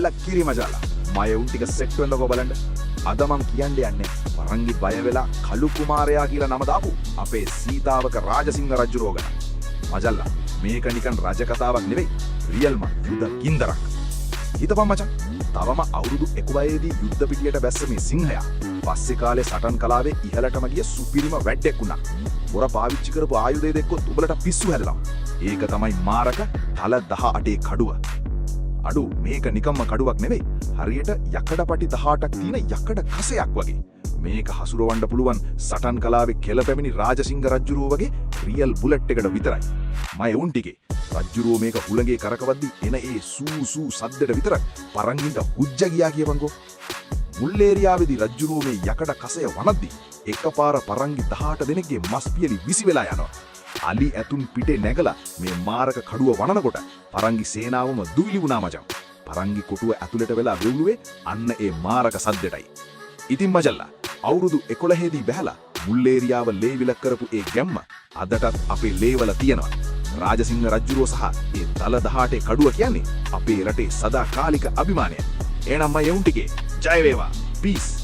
එල කිරි මචාලා මය උන් ටික සෙට් වෙන්නකෝ බලන්න. අද මං කියන්නේ යන්නේ පරංගි බය වෙලා කළු කුමාරයා කියලා නම දාපු අපේ සීතාවක රාජසිංහ රජුරෝ ගැන. මචල්ලා මේක නිකන් රජ කතාවක් නෙවෙයි. රියල්ම යුද ගින්දරක්. හිතපන් මචං. තවම අවුරුදු 11 දී යුද්ධ පිටියට බැස්ස මේ සිංහයා පස්සේ කාලේ සටන් කලාවේ ඉහළටම ගිය සුපිරිම වැඩක් වුණා. පොර පාවිච්චි කරපු ආයුධය දෙක්කොත් උඹලට පිස්සු හැදලා. ඒක තමයි මාරක තල 18 කඩුව. අඩු මේක නිකම්ම කඩුවක් නෙවෙයි. හරියට යකඩපටි 18ක් තියෙන යකඩ කසයක් වගේ. මේක හසුරවන්න පුළුවන් සටන් කලාවේ කෙළපැමිණි රාජසිංහ රජුරෝ වගේ රියල් බුලට් එකට විතරයි. මම උන් ටිකේ රජුරෝ මේක හුළඟේ කරකවද්දි එන ඒ සූ සද්දෙට විතරක් පරංගින්ට හුජ්ජ ගියා කියපන්කෝ. මුල් ඒරියාවේදී රජුරෝ මේ යකඩ කසය වනද්දි එකපාර පරංගි 18 දෙනෙක්ගේ මස් පියලි විසි වෙලා යනවා. අලි ඇතුන් පිටේ නැගලා මේ මාරක කඩුව වනනකොට පරංගි සේනාවම දුවිලි වුණා මචං. පරංගි කොටුව ඇතුළට වෙලා වෙවුලුවේ අන්න ඒ මාරක සද්දෙටයි. ඉතින් මචල්ලා අවුරුදු 11 දී බැහැලා මුල් ඒරියාව ලේවිල කරපු ඒ ගැම්ම අදටත් අපේ ලේවල තියෙනවා. රාජසිංහ රජුරෝ සහ ඒ තල 18 කඩුව කියන්නේ අපේ රටේ සදාකාලික අභිමානය. එහෙනම් මම යවුන් ටිකේ ජය වේවා. පීස්.